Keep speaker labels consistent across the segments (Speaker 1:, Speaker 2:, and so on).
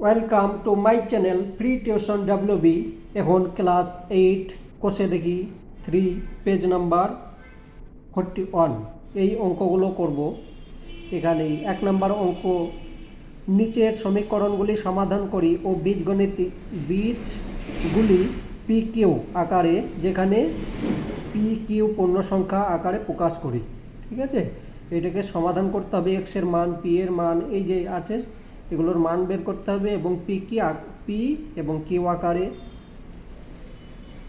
Speaker 1: Welcome to my channel free tuition WB. এখন class 8 কোষে দেখি 3 পেজ নাম্বার 41 এই অঙ্কগুলো করব। এখানে 1 নাম্বার অঙ্ক, নিচের সমীকরণগুলি সমাধান করি ও বীজগুলি পি কিউ আকারে, যেখানে পি কিউ পূর্ণ সংখ্যা আকারে প্রকাশ করি। ঠিক আছে, এটাকে সমাধান করতে হবে। এক্সের মান, পি এর মান এই যে আছে এগুলোর মান বের করতে হবে এবং পি এবং কিউ আকারে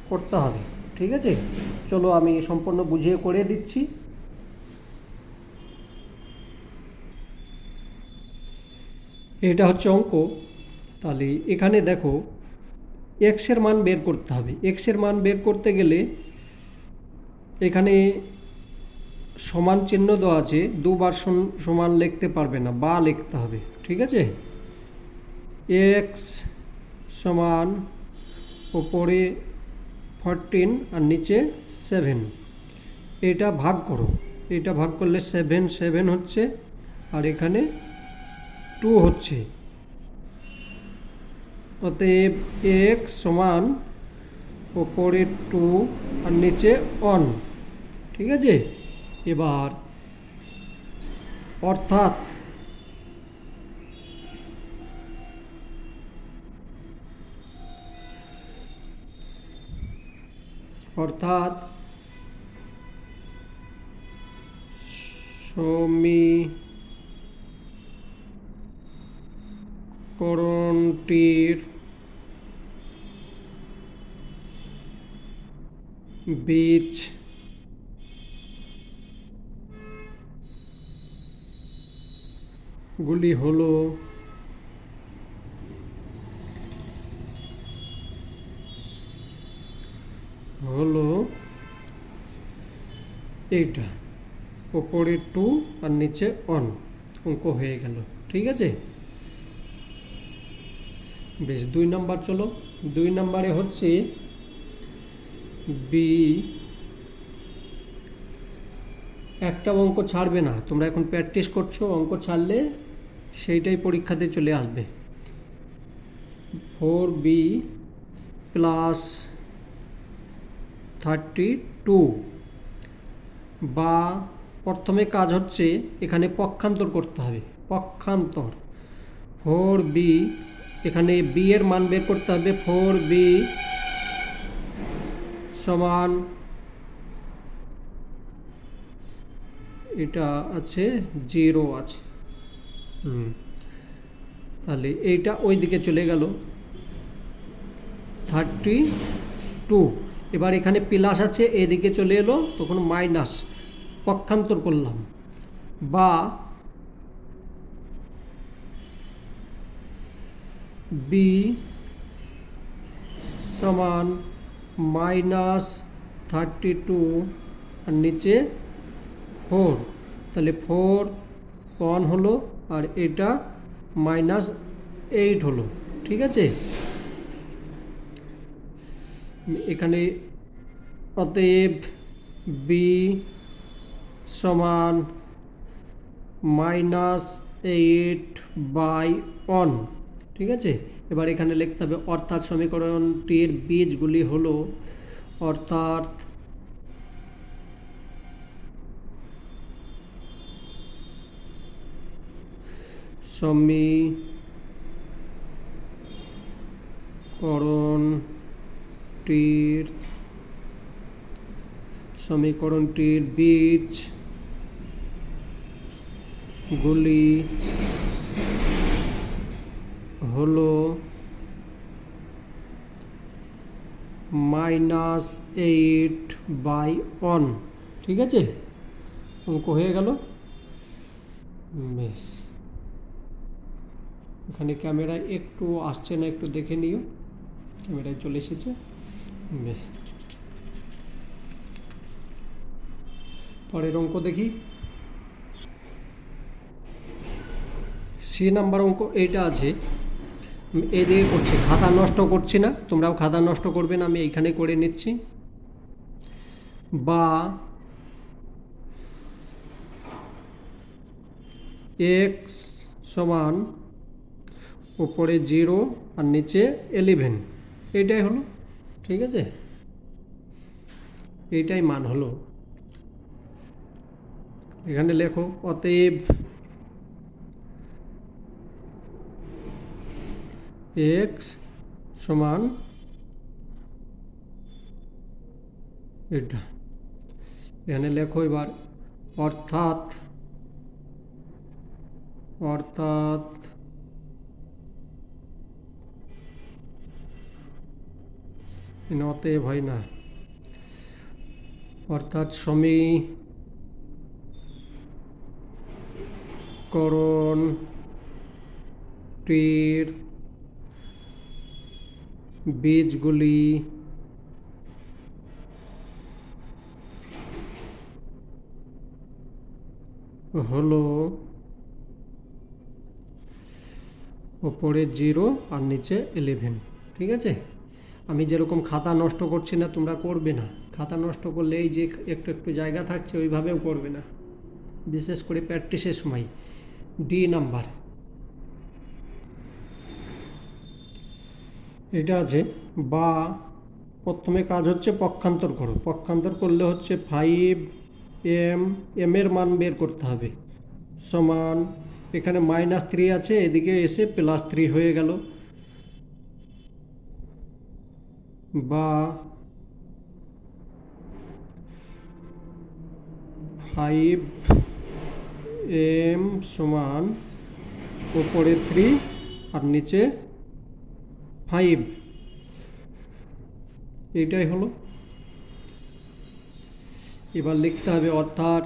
Speaker 1: করতে হবে। ঠিক আছে, চলো আমি সম্পূর্ণ বুঝিয়ে করে দিচ্ছি। এটা হচ্ছে অঙ্ক। তাহলে এখানে দেখো এক্সের মান বের করতে হবে। এক্সের মান বের করতে গেলে এখানে সমান চিহ্ন দেওয়া আছে, দুবার সমান লিখতে পারবে না, বা লিখতে হবে। ঠিক আছে, এক্স সমান ওপরে 14 আর নিচে 7, এটা ভাগ করো। এটা ভাগ করলে 7 হচ্ছে, আর এখানে 2 হচ্ছে। অতএব এক্স সমান ওপরে 2 আর নিচে 1। ঠিক আছে, এবার অর্থাৎ সমীকরণটির বীজগুলি হলো এইটা, ওপরে 2 আর নিচে 1। অঙ্ক হয়ে গেল। ঠিক আছে, বেশ। 2 নম্বর চলো। 2 নম্বরে হচ্ছে বি, একটা অঙ্ক ছাড়বে না। তোমরা এখন প্র্যাকটিস করছো, অঙ্ক ছাড়লে সেইটাই পরীক্ষাতে চলে আসবে। 4b প্লাস 32, বা প্রথমে কাজ হচ্ছে এখানে পক্ষান্তর করতে হবে। পক্ষান্তর 4b, এখানে b এর মান বের করতে হবে। 4b সমান, এটা আছে 0 আছে, তাহলে এইটা ওই দিকে চলে গেল 32। এবার এখানে প্লাস আছে, এদিকে চলে এলো, তখন মাইনাস। পক্ষান্তর করলাম, বা বি সমান -32 আর নিচে 4, তাহলে 4 1 হলো, আর এটা -8 হলো। ঠিক আছে, এখানে অতএব বি সমান -8/1। ঠিক আছে, এবার এখানে লিখতে হবে অর্থাৎ সমীকরণটির বীজগুলি হলো, অর্থাৎ সমীকরণটির বীজগুলি হলো -8/1। ঠিক আছে, অঙ্ক হয়ে গেল। বেশ, এখানে ক্যামেরায় একটু আসছে না, একটু দেখে নিও। ক্যামেরায় চলে এসেছে। বেশ, পরের অঙ্ক দেখি। সি নাম্বার অঙ্ক এইটা আছে, এদিকে করছি, খাতা নষ্ট করছি না, তোমরাও খাতা নষ্ট করবে না, আমি এইখানে করে নিচ্ছি। বা এক্স সমান উপরে 0 আর নিচে 11, এইটাই হলো। ঠিক আছে, এইটাই মান হলো। এখানে লেখো অতএব এক্স সমান এটা। এখানে লেখো এবার অর্থাৎ অতএব হয় না, অর্থাৎ সমীকরণটির বীজগুলি হলো ওপরে 0 আর নিচে 11। ঠিক আছে, আমি যেরকম খাতা নষ্ট করছি না, তোমরা করবে না। খাতা নষ্ট করলে এই যে একটু একটু জায়গা থাকছে ওইভাবেও করবে না, বিশেষ করে প্র্যাকটিসের সময়। ডি নাম্বার এটা আছে, বা প্রথমে কাজ হচ্ছে পক্ষান্তর করো। পক্ষান্তর করলে হচ্ছে 5m, এর মান বের করতে হবে, সমান এখানে -3 আছে, এদিকে এসে +3 হয়ে গেল, বা 5m সমান উপরে 3 আর নিচে 5, এইটাই হলো। এবার লিখতে হবে অর্থাৎ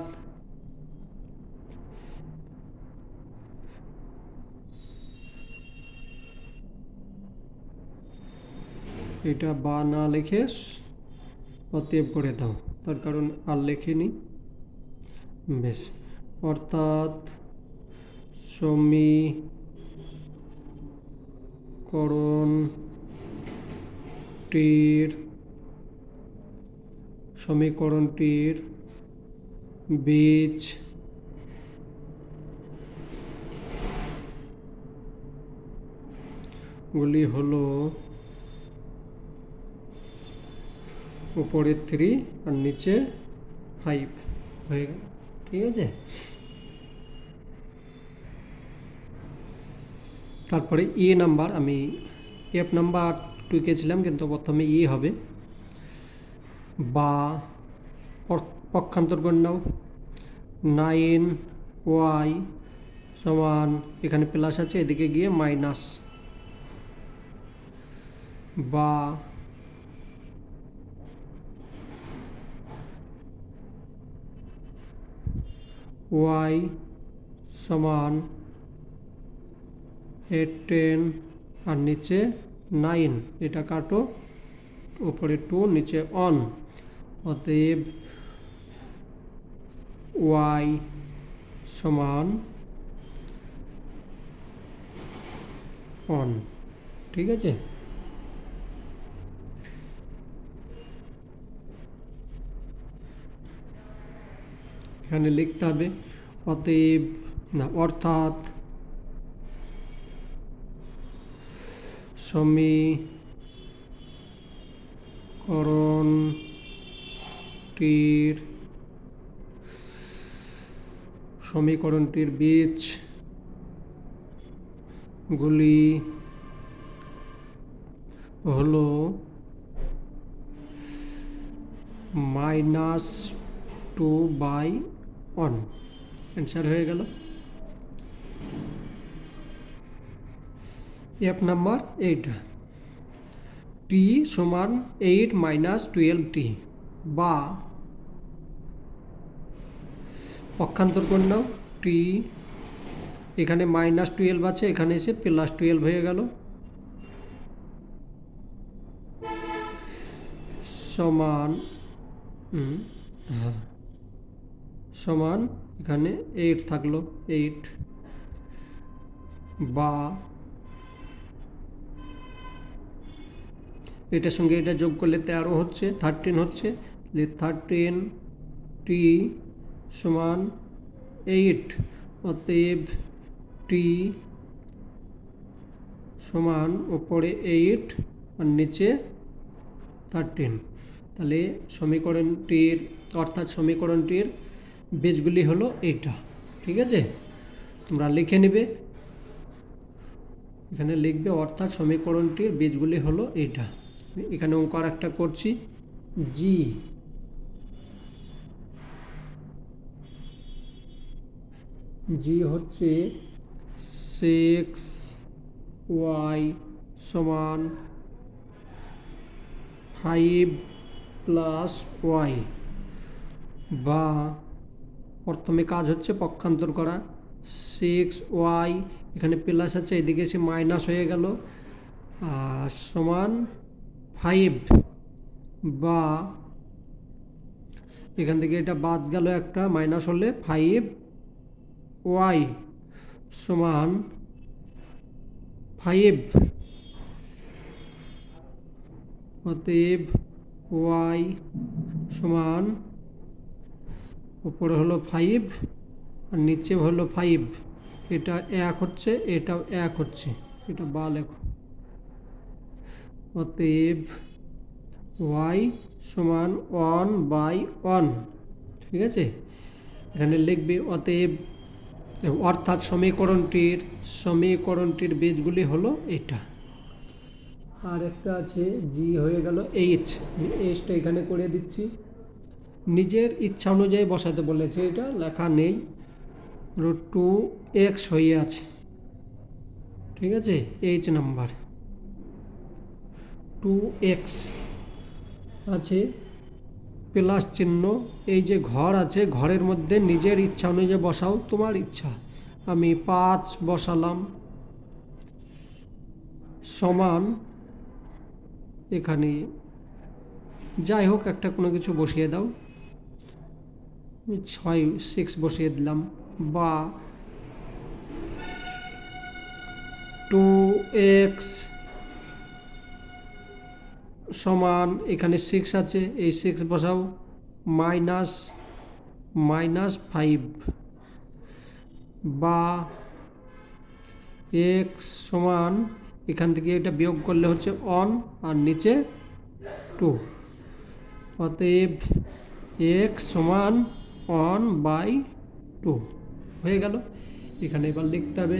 Speaker 1: এটা বা না লিখে অতএব করে দাও, তার কারণ আর লেখিনি। বেশ, অর্থাৎ সমীকরণটির বীজগুলি হলো উপরে 3 আর নিচে 5 হয়ে গেল। ঠিক আছে, তারপরে নাম্বার, আমি এফ নাম্বার টুকেছিলাম কিন্তু প্রথমে হবে, বা পক্ষান্তর করে নাও। 9y সমান এখানে প্লাস আছে, এদিকে গিয়ে মাইনাস, বা y সমান 10 আর নিচে 9, এটা কাটো, উপরে 2 নিচে 1, অতএব y সমান 1। ঠিক আছে, এখানে লিখতে হবে অতএব না, অর্থাৎ সমীকরণটির বীজগুলি হলো -2/1। অ্যান্সার হয়ে গেল। এফ নাম্বার এইটা, টি সমান 8 - 12t, বা পক্ষান্তর করে নাও। টি এখানে -12 আছে, এখানে এসে +12 হয়ে গেল, সমান সমান এখানে 8 থাকলো, 8, বা এটার সঙ্গে এটা যোগ করলে 13 হচ্ছে, 13 হচ্ছে, 13t সমান 8, অতএব t সমান উপরে 8 আর নিচে 13। তাহলে সমীকরণটির বীজগুলি হলো এইটা। ঠিক আছে, তোমরা লিখে নেবে, এখানে লিখবে অর্থাৎ সমীকরণটির বীজগুলি হলো এইটা। এখানে অঙ্ক আর একটা করছি, জি হচ্ছে 6y সমান 5 প্লাস y, বা প্রথমে কাজ হচ্ছে পক্ষান্তর করা। 6y এখানে প্লাস আছে, এদিকে এসে মাইনাস হয়ে গেল, আর সমান 5, বা এখান থেকে এটা বাদ গেল, একটা মাইনাস হলে 5y সমান 5। অতএব y সমান উপরে হলো 5 আর নিচে হলো 5, এটা 1 হচ্ছে, এটাও 1 হচ্ছে, এটা বা লেখো। অতএব y সমান 1/1। ঠিক আছে, এখানে লিখবে অতএব, অর্থাৎ সমীকরণটির বীজগুলি হলো এটা। আর একটা আছে জি হয়ে গেল এইচ, এইচটা এখানে করে দিচ্ছি, নিজের ইচ্ছা অনুযায়ী বসাতে বলেছে, এটা লেখা নেই, √2x হয়ে আছে। ঠিক আছে, এইচ নাম্বার 2x আছে, প্লাস চিহ্ন, এই যে ঘর আছে, ঘরের মধ্যে নিজের ইচ্ছা অনুযায়ী বসাও, তোমার ইচ্ছা। আমি 5 বসালাম, সমান এখানে যাই হোক একটা কোনো কিছু বসিয়ে দাও, 6 বসিয়ে দিলাম, বা 2x সমান এখানে 6 আছে, এই 6 বসাও, -5, বা x সমান এখান থেকে এটা বিয়োগ করলে হচ্ছে 1 আর নিচে 2। অতএব x সমান 1/2 হয়ে গেল। এখানে এবার লিখতে হবে,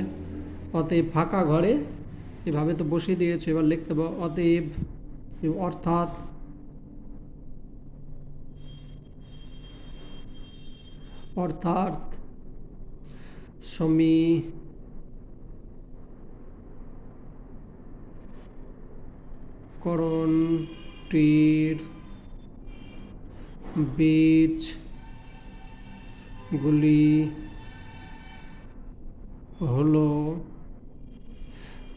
Speaker 1: অতএব ফাঁকা ঘরে এভাবে তো বসিয়ে দিয়েছে, এবার লিখতে হবে অতএব, অর্থাৎ সমীকরণটির বীজগুলি হলো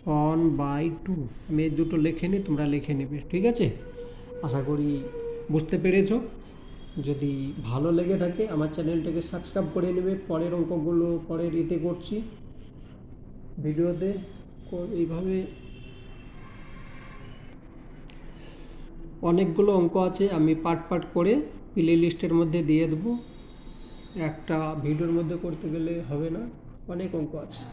Speaker 1: 1/2। আমি এই দুটো লিখে নিই, তোমরা লিখে নেবে। ঠিক আছে, আশা করি বুঝতে পেরেছো। যদি ভালো লেগে থাকে আমার চ্যানেলটাকে সাবস্ক্রাইব করে নেবে। পরের অঙ্কগুলো পরের ইতে করছি ভিডিওতে, এইভাবে অনেকগুলো অঙ্ক আছে, আমি পার্ট করে প্লে লিস্টের মধ্যে দিয়ে দেবো। একটা ভিডিওর মধ্যে করতে গেলে হবে না, অনেক অঙ্ক আছে।